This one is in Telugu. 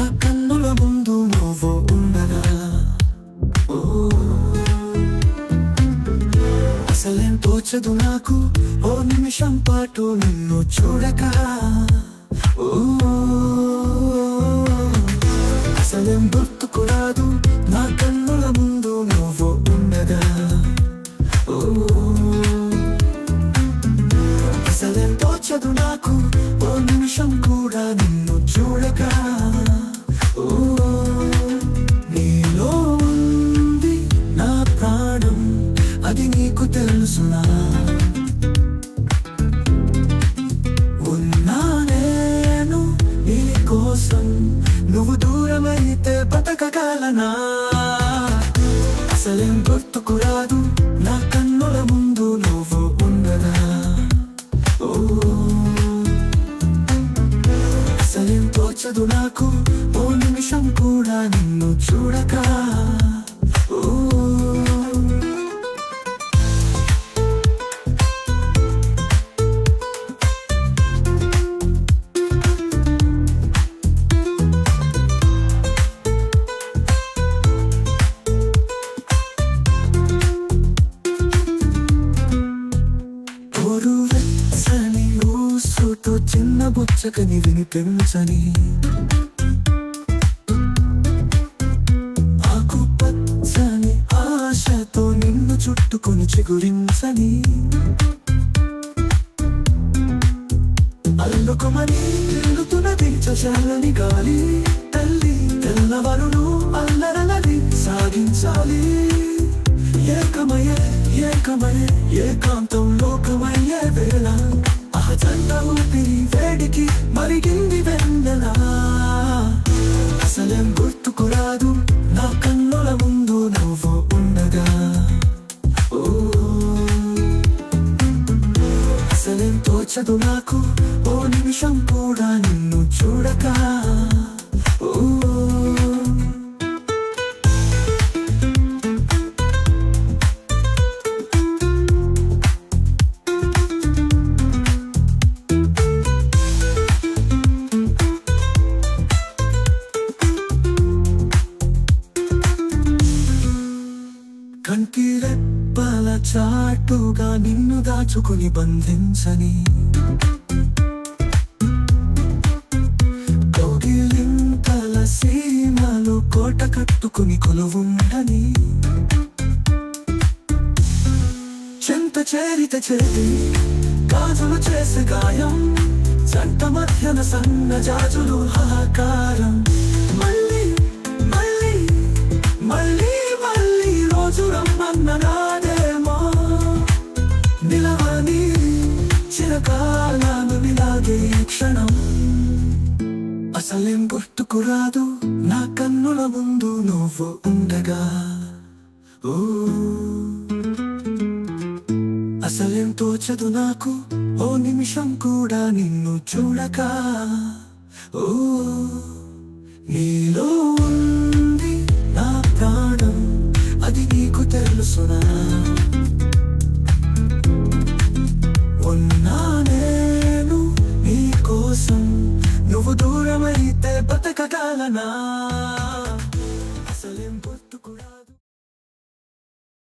నా కన్నుల ముందు నువ్వు ఉండగా అసలేం తోచదు నాకు ఓ నిమిషం పాటు నిన్ను చూడక అసలేం గుర్తుకు రాదు నా కన్నుల ముందు నువ్వు ఉండగా అసలేం తోచదు నాకు ఓ నిమిషం కూడా నిన్ను చూడక నీలో ఉంది నా ప్రాణం అది నీకు తెలుసునా ఉన్నా నేను నీ కోసం నువ్వు దూరమైతే బతకగలనా అసలేం గుర్తుకు రాదు నా కన్నుల ముందు నువ్వు ఉండగా అసలేం తోచదు నాకు ఓ నిమిషం కూడా నిన్ను చూడక వెచ్చని ఊసుతో చిన్న బుచ్చకని వినిపించని ఆకుపచ్చని ఆశతో నిన్ను చుట్టుకొని చిగురించని అల్లుకోమని తిరుగుతున్నది చల్లని గాలి తల్లి తెల్లవరును అల్లరలది సాగించాలి ఏకమయ్యే ఏకమయ్యే ఏకాంతం లోకమయ్యే వేళ అహజంట ఊపిరి వేడికి మరిగింది వెన్నెల అసలేం గుర్తుకు రాదు నా కన్నుల ముందు నువ్వు ఉండగా అసలేం తోచదు నాకు ఓ నిమిషం కూడా నిన్ను చూడక కంటి రెప్పల చాటుగా నిన్ను దాచుకుని బంధించని కౌగిలింతల సీమలు కోట కట్టుకుని కొలువుండని చెంత చేరిత చేతి గాజులు చేసే గాయం జంట మధ్యన సన్న జాజులు హాకారం మళ్ళీ మళ్ళీ మళ్ళీ రోజు రమ్మన్న నాదేమో నిలవని చిరకాలను నిలాగే క్షణం అసలేం గుర్తుకు రాదు నా కన్నుల ముందు నువ్వు ఉండగా అసలేం తోచదు నాకు ఓ నిమిషం కూడా నిన్ను చూడక నీలో ఉంది నా ప్రాణం అది నీకు తెలుసునా ఉన్నా నేను నీ కోసం నువ్వు దూరమైతే బతకగలనా